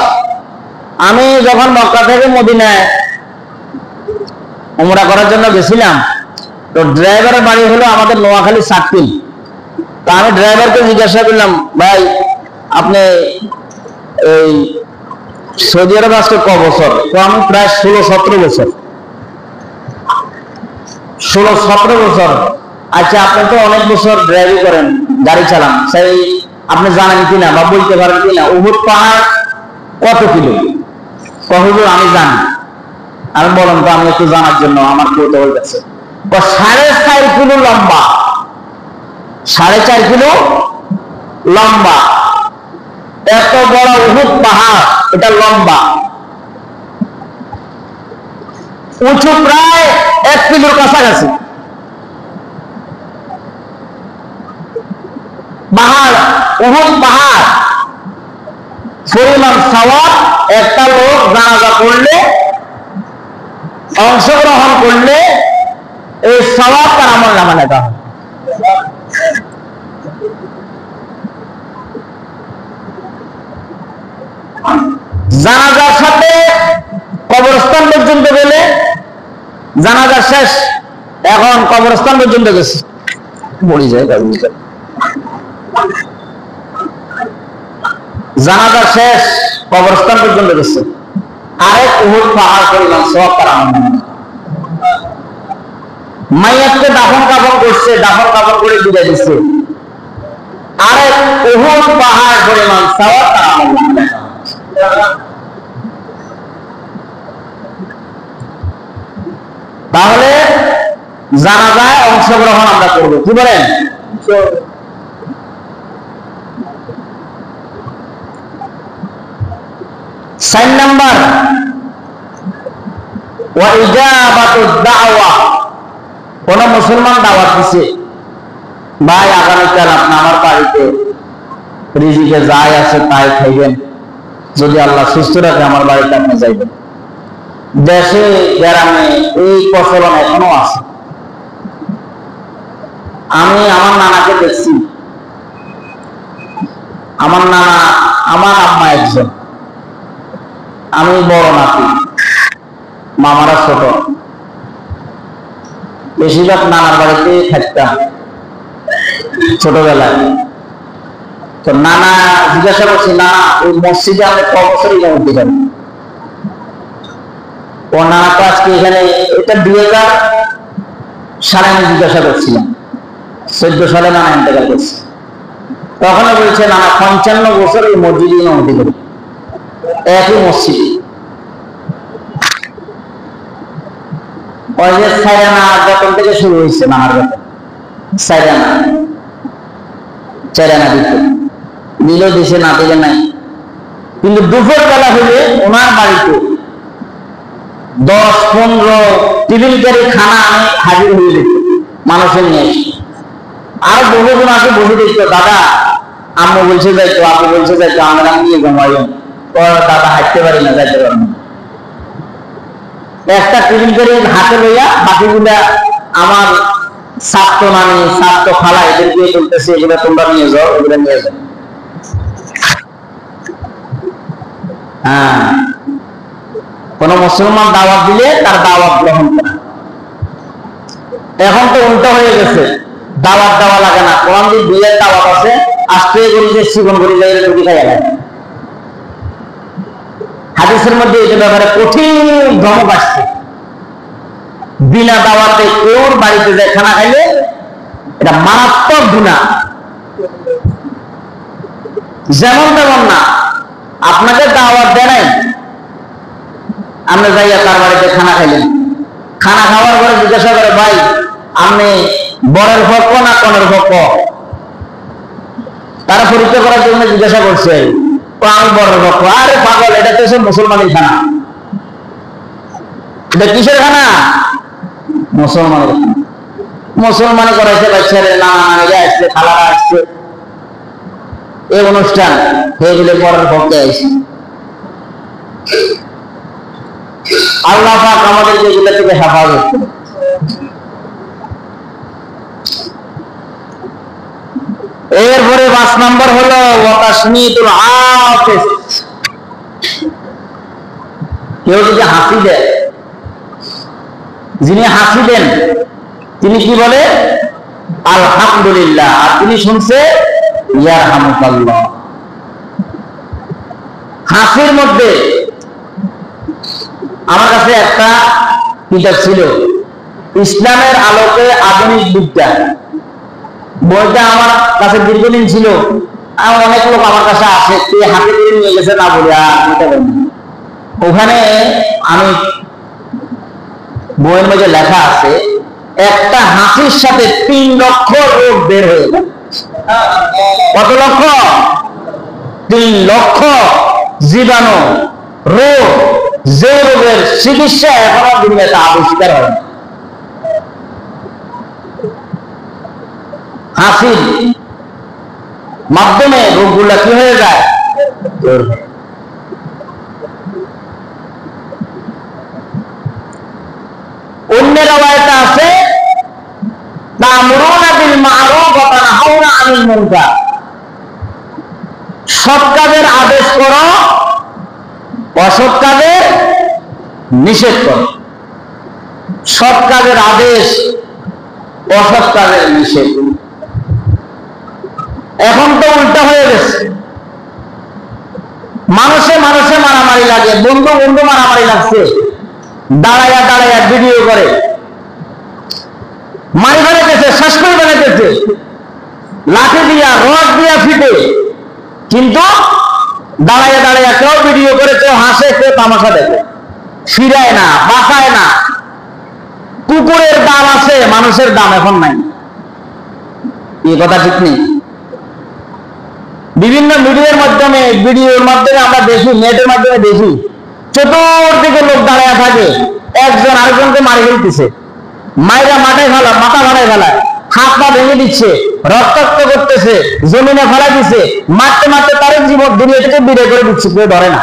আমি যখন মক্কা থেকে মদিনায় উমরা করার জন্য গেছিলাম, তো ড্রাইভারের বাড়ি হলো আমাদের নোয়াখালী সাতকিল। তা আমি ড্রাইভারকে জিজ্ঞাসা করলাম, ভাই আপনি এই সৌদি আরব আসতে ক বছর? তো আমি প্রায় 16-17 বছর। 16-17 বছর। আচ্ছা, আপনি তো অনেক বছর ড্রাইভিং করেন, গাড়ি চালান, সেই আপনি জানেন কিনা বা বলতে পারেন কিনা উহুদ পাহাড় কত কিলো? হুজুর আমি জানি। আমি বলেন তো, আমি একটু জানার জন্য আমার কৌতূহল আছে। 4.5 কিলো লম্বা, 4.5 কিলো লম্বা, এত বড় উহুদ পাহাড়, এটা লম্বা, উঁচু প্রায় 1 কিলোর কাছাকাছি। পাহাড়, উহুদ পাহাড় পরিমাণ সওয়াব একটা লোক জানাজা করলে, অংশগ্রহণ করলে, এই সওয়াব তার আমলনামায় লেখা হয়। জানাজার সাথে কবরস্থান পর্যন্ত গেলে, জানাজা শেষ, এখন কবরস্থান পর্যন্ত গেছে, বলি যায় জানাজা শেষ, কবরস্থান পর্যন্ত গেছে, আরেক উহুদ পাহাড় পরিমাণ সওয়াব তার আমলনামায়। মাইয়াতকে দাফন কাফন করছে, দাফন কাফন করে বিদায় দিচ্ছে, আরেক উহুদ পাহাড় পরিমাণ সওয়াব তার আমলনামায়। তাহলে জানাজায় অংশগ্রহণ আমরা করবো, কি বলেন? 4 নাম্বার, ওয়া ইজাবাতুদ দাওয়া। কোন মুসলমান দাওয়াত দিছে, ভাই আগামীকাল আপনি আমার বাড়িতে রিজিকে যাই আছে তাই খাইবেন, যদি আল্লাহ সুস্থ রাখে আমার বাড়িতে আপনি যাইবেন। দেশে গ্রামে এই প্রচলন এখনো আছে। আমি আমার নানাকে দেখছি, আমার নানা, আমার আম্মা একজন, আমি বড় নাতি, মামারা ছোট, বেশিরভাগ নানার বাড়িতে থাকতাম ছোটবেলায়। তো নানা জিজ্ঞাসা করছি, না ওই মসজিদে আমি ক বছর ইমামতি দিবেন? ও নানা তো আজকে এখানে, এটা 2000 সালে আমি জিজ্ঞাসা করছিলাম, 14 সালে নানা ইন্তেকাল করছে। তখন বলছে নানা 55 বছর এই মসজিদে ইমামতি করি, একই মসজিদে। ওই যে সাইরানা বেতন থেকে শুরু হয়েছে, নানার বেতন চাইরানা দিতে দিল, দিছে, না দিলে নাই। কিন্তু দুপুর বেলা হলে ওনার বাড়িতে 10-15 টিফিন করে খানা আমি হাজির হয়ে যেত, মানুষের নিয়ে। আর বহুজন আছে বসে দেখতো, দাদা আম্মু বলছে যাইতো, আপু বলছে যাইতো, আমরা নিয়ে ঘুমাই, দাদা হাঁটতে পারি না, যাইতে পারি না। একটা টিফিন করে হাতে লইয়া বাকিগুলা আমার ছাত্র নানি ছাত্র খালা এদের দিয়ে চলতেছে, এগুলো তোমরা নিয়ে যাও, এগুলো নিয়ে যাও। হ্যাঁ, কোন মুসলমান দাওয়াত দিলে তার দাওয়াত গ্রহণ করা। এখন তো উল্টা হয়ে গেছে, দাওয়াত দেওয়া লাগে না, কোরআন দিয়ে দুইয়ের দাওয়াত আছে, আস্তে করি যে জীবন করি যাই রুটি খাই গেল। হাদিসের মধ্যে এই ব্যাপারে কঠিন ধমক আসছে, বিনা দাওয়াতে কেউ বাড়িতে যায় খানা খাইলে এটা মারাত্মক গুনাহ। যেমন তেমন না, আপনাকে দাওয়াত দেয় নাই, আপনি যাইয়া তার বাড়িতে খানা খাইলেন, খানা খাওয়ার পরে জিজ্ঞাসা করে ভাই আপনি বরের পক্ষ না কনের পক্ষ, তারা পরীক্ষা করার জন্য জিজ্ঞাসা করছে আমি বরের পক্ষ। আরে পাগল, এটা তো সব মুসলমানের খানা, এটা কিসের খানা? মুসলমানের। মুসলমান করাইছে বাচ্চারে, না আসছে, খালারা আসছে, এই অনুষ্ঠান হয়ে গেলে বরের পক্ষে আসছে। আল্লাহ পাক আমাদেরকে এগুলো থেকে হেফাজত। এরপরে 5 নম্বর হলো ওয়াতাসমিতুল আতিস। কেউ যদি হাসি দেয়, যিনি হাসি দেন তিনি কি বলে? আলহামদুলিল্লাহ। আর তিনি শুনছে ইয়ারহামুকাল্লাহ। হাসির মধ্যে আমার কাছে একটা কিতাব ছিল, ইসলামের আলোকে আধুনিক বিজ্ঞান। বইটা আমার কাছে দীর্ঘদিন ছিল, অনেক লোক আমার কাছে আসে, হাতে করে নিয়ে গেছে না বলে ওখানে আমি বইয়ের মধ্যে লেখা আছে একটা হাসির সাথে 3 লক্ষ রোগ বের হয়ে যায়। কত লক্ষ? 3 লক্ষ জীবাণু রোগ, যে রোগের চিকিৎসা এখনো দুনিয়াতে আবিষ্কার হয়। হাসির মাধ্যমে রোগগুলা কি হয়ে যায়? অন্য রাওয়ায়াতে আছে তা'মুরুনা বিল মা'রুফ ওয়া তানহাউনা আনিল মুনকার, সৎ কাজের আদেশ করো, অসৎ কাজের নিষেধ করো। সৎ কাজের আদেশ, অসৎ কাজের নিষেধ। এখন তো উল্টা হয়ে গেছে, মানুষে মানুষে মারামারি লাগে, বন্ধু বন্ধু মারামারি লাগছে, দাঁড়াইয়া দাঁড়াইয়া ভিডিও করে মারি ফেলাইতেছে, শেষ করে ফেলাইতেছে, লাঠি দিয়া রড দিয়া ফিটে, কিন্তু দাঁড়াইয়া দাঁড়াইয়া কেউ ভিডিও করে, কেউ হাসে, কেউ তামাশা দেখে, ফিরায় না, বাঁকায় না। কুকুরের দাম আছে, মানুষের দাম এখন নাই। এই কথা ঠিক নেই? বিভিন্ন মিডিয়ার মাধ্যমে, ভিডিওর মাধ্যমে আমরা দেখি, নেটের মাধ্যমে দেখি, চতুর্দিকে লোক দাঁড়ায় থাকে, একজন আরেকজনকে মারি ফেলতেছে, মাইরা মাথায় ফেলা, মাথা ভাড়ায় ফেলায়, হাত পা ভেঙে দিচ্ছে, রক্তাক্ত করতেছে, জমিনে ফেলা দিচ্ছে, মারতে মারতে তার জীবন দুনিয়া থেকে বিদায় করে দিচ্ছে, কেউ ধরে না।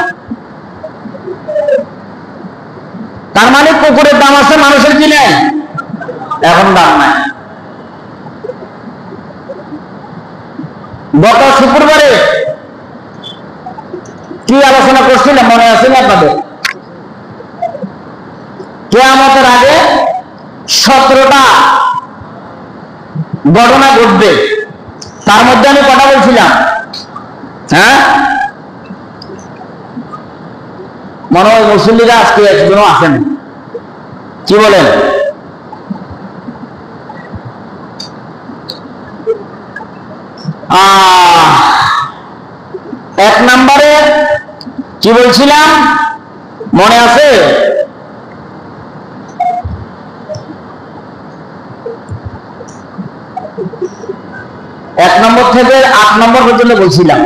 তার মানে কুকুরের দাম আছে, মানুষের কি নেই? এখন দাম নাই। গত শুক্রবারে কি আলোচনা করছিলাম মনে আছে না আপনাদের? কিয়ামতের আগে 17টা ঘটনা ঘটবে, তার মধ্যে আমি কথা বলছিলাম, হ্যাঁ মনে হয় মুসল্লিরা আজকে একজনও আসেন। কি বলেন? এক নম্বরে কি বলছিলাম মনে আছে? এক নম্বর থেকে 8 নম্বর পর্যন্ত বলছিলাম,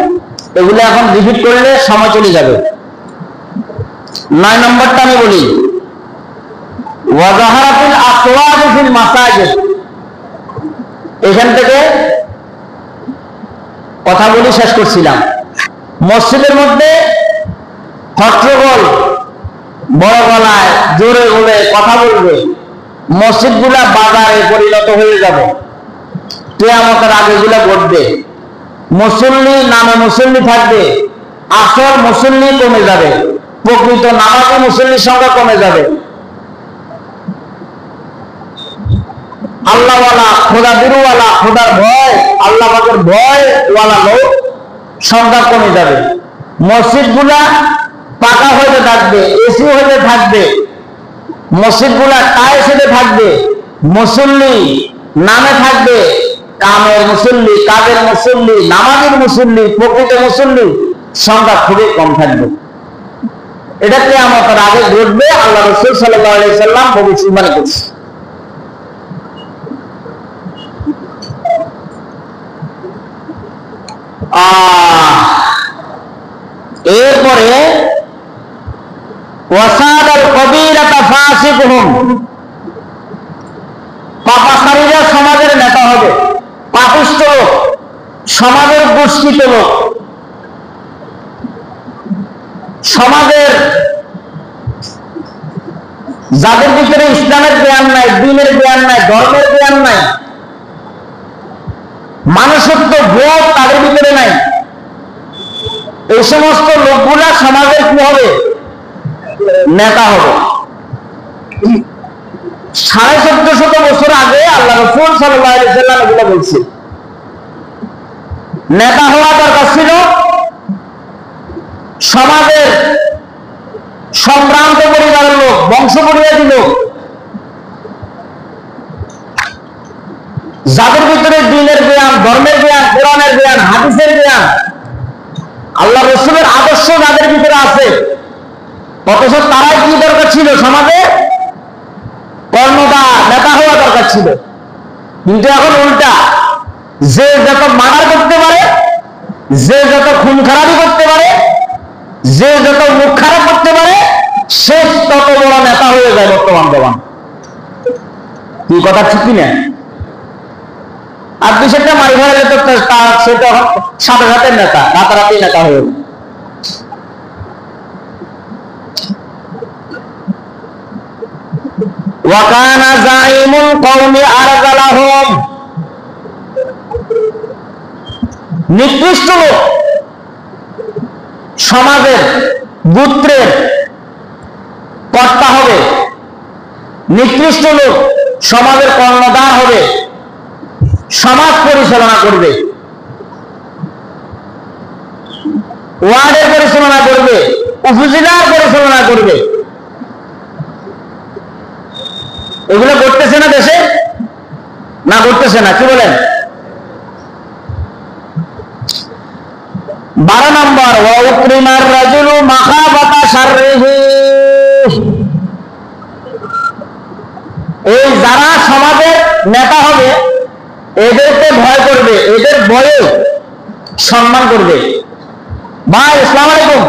এগুলো এখন রিপিট করলে সময় চলে যাবে। 9 নম্বরটা আমি বলি, ওয়াজাহারাতুল আসওয়াদ ফিল মাসাজিদ। এখান থেকে কথা বলি শেষ করছিলাম। মসজিদের মধ্যে হট্টগোল, বড় গলায় জোরে বলে কথা বলবে, মসজিদগুলা বাজারে পরিণত হয়ে যাবে, কিয়ামতের আগে এগুলা ঘটবে। মুসল্লি নামে মুসল্লি থাকবে, আসল মুসল্লি কমে যাবে, প্রকৃত নামাজি মুসল্লির সংখ্যা কমে যাবে। আল্লাহওয়ালা, খোদা বিরুওয়ালা, খোদার ভয়, আল্লাহ পাকের ভয় ওয়ালা লোক সংখ্যা কমে যাবে। মসজিদগুলা পাকা হইতে থাকবে, এসি হইতে থাকবে, মসজিদগুলা টাইলস হইতে থাকবে, মুসল্লি নামে থাকবে, কামের মুসল্লি, কাজের মুসল্লি, নামাজের মুসল্লি, প্রকৃত মুসল্লি সংখ্যা খুবই কম থাকবে। এটা কিয়ামতের আগে ঘটবে, আল্লাহ রাসূল সাল্লাল্লাহু আলাইহি সাল্লাম ভবিষ্যদ্বাণী করেছে। এরপরে ওয়াসাদাল কবীরাতা ফাসিকুহুম, পাপাচারীরা সমাজের নেতা হবে, পাপিষ্ঠ লোক, সমাজের দুষ্কৃত লোক, সমাজের যাদের ভিতরে ইসলামের জ্ঞান নাই, দ্বীনের জ্ঞান নাই, ধর্মের জ্ঞান নাই, মানুষত্ব বোধ তাদের ভিতরে নাই, এই সমস্ত লোকগুলা সমাজের কি হবে? নেতা হবে। 1450 বছর আগে আল্লাহ রাসূল সাল্লাল্লাহু আলাইহি সাল্লাম এগুলো বলছে। নেতা হওয়া দরকার ছিল সমাজের সম্ভ্রান্ত পরিবারের লোক, বংশ পরিবারের লোক, যাদের ভিতরে দ্বীনের জ্ঞান, ধর্মের জ্ঞান, কোরআনের জ্ঞান, হাদিসের জ্ঞান, আল্লাহ রাসূলের আদর্শ যাদের ভিতরে আছে। অথচ তারাই কি দরকার ছিল? সমাজে কর্ণধার নেতা হওয়া দরকার ছিল। কিন্তু এখন উল্টা, যে যত মার্ডার করতে পারে, যে যত খুন খারাপি করতে পারে, যে যত মুখ খারাপ করতে পারে, সে তত বড় নেতা হয়ে যায় বর্তমান জমান। কি কথা ঠিক কিনা? আর 2-1টা মারি ফেলে তো সেটা সাথে সাথে নেতা, রাতারাতি নেতা হয়ে গেল। ওয়াকানা যাইমুল কওমি আরজালাহুম, নিকৃষ্ট লোক সমাজের গোত্রের কর্তা হবে, নিকৃষ্ট লোক সমাজের কর্ণধার হবে, সমাজ পরিচালনা করবে, ওয়ার্ডের পরিচালনা করবে, উপজেলার পরিচালনা করবে। এগুলো করতেছে না দেশে? না করতেছে না? কি বলেন? 12 নম্বর, ওয়া উকরিমার রাজুলু মাখাবাতা শাররিহি, এই যারা সমাজের নেতা হবে এদেরকে ভয় করবে, এদের ভয়ে সম্মান করবে। ভাই আসসালামু আলাইকুম,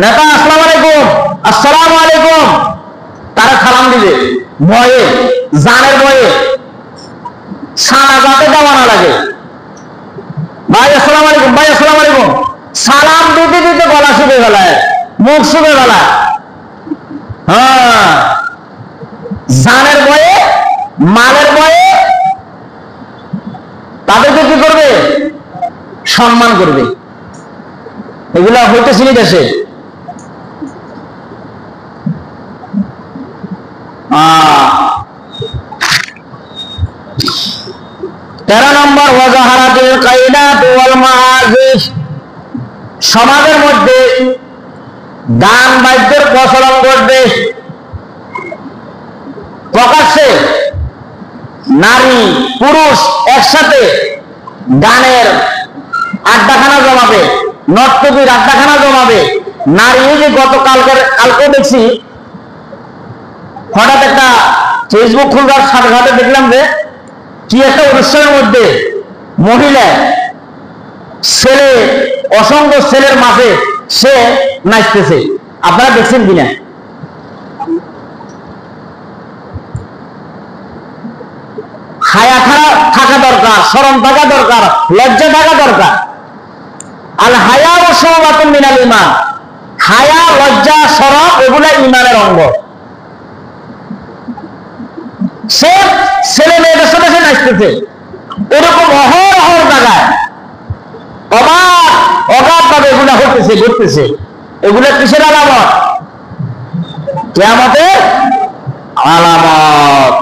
নেতা আসসালামু আলাইকুম, আসসালামু আলাইকুম, তারা সালাম দিবে ভয়ে, জানের ভয়ে, সারা যাতে দেওয়া না লাগে। ভাই আসসালামু আলাইকুম, ভাই আসসালামু আলাইকুম, সালাম দিতে দিতে গলা শুকে গলায়, মুখ শুকে গলায়। হ্যাঁ, জানের ভয়ে, মালের ভয়ে তাদেরকে কি করবে? সম্মান করবে। এগুলা হইতেছে দেশে। 13 নম্বর, ওয়াজাহারাতুল কাইনাত ওয়াল মাআজিফ, সমাজের মধ্যে গান বাদ্যের প্রচলন ঘটবে। প্রকাশ্যে নারী পুরুষ একসাথে গানের আড্ডাখানা জমাবে, নর্তকীর আড্ডাখানা জমাবে। নারী, যে কালকে দেখছি, হঠাৎ একটা ফেসবুক খুলবার সাথে সাথে দেখলাম যে কি একটা অনুষ্ঠানের মধ্যে মহিলা ছেলে, অসংখ্য ছেলের মাঝে সে নাচতেছে। আপনারা দেখছেন কিনা? হায়া থাকা দরকার, শরম থাকা দরকার, লজ্জা থাকা দরকার। আল হায়া ও শুবাতুম মিনাল ঈমান, হায়া, লজ্জা, শরম এগুলা ঈমানের অঙ্গ। সে ছেলে মেয়েদের সাথে সে নাচতেছে, এরকম অহরহ জায়গায় অগাধ ভাবে এগুলা হতেছে ঘটতেছে। এগুলা কিসের আলামত? কিয়ামতের আলামত।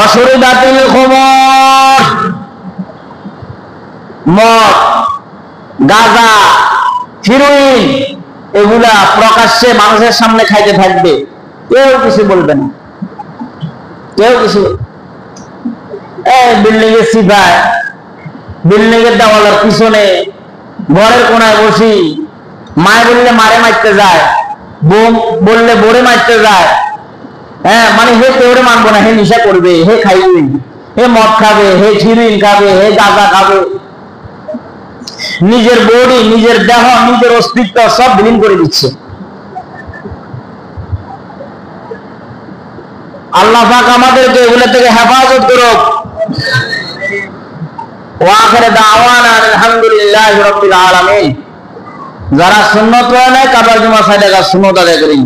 অশরিবাতিল খুমর, মদ, গাঁজা, হিরোইন এগুলা প্রকাশ্যে মানুষের সামনে খাইতে থাকবে, কেউ কিছু বলবে না, কেউ কিছু। বিল্ডিং এর সিপাই বিল্ডিং এর দেওয়ালের পিছনে ঘরের কোনায় বসি, মায় বললে মারে মারতে যায়, বোম বললে বোরে মারতে যায়। মানে হে কেউরে মানবো না, হে নেশা করবে, হে খাইবে, হে মদ খাবে, হে হিরোইন খাবে, হে গাঁজা খাবে, নিজের বডি, নিজের দেহ, নিজের অস্তিত্ব সব বিলীন করে দিচ্ছে। আল্লাহ পাক আমাদেরকে এগুলো থেকে হেফাজত করুক। ওয়া আখির দাওয়ানা আলহামদুলিল্লাহি রাব্বিল আলামিন। যারা সুন্নত পড়ে নাই কাবার জুমা সাইডে সুন্নত আদায় করেন।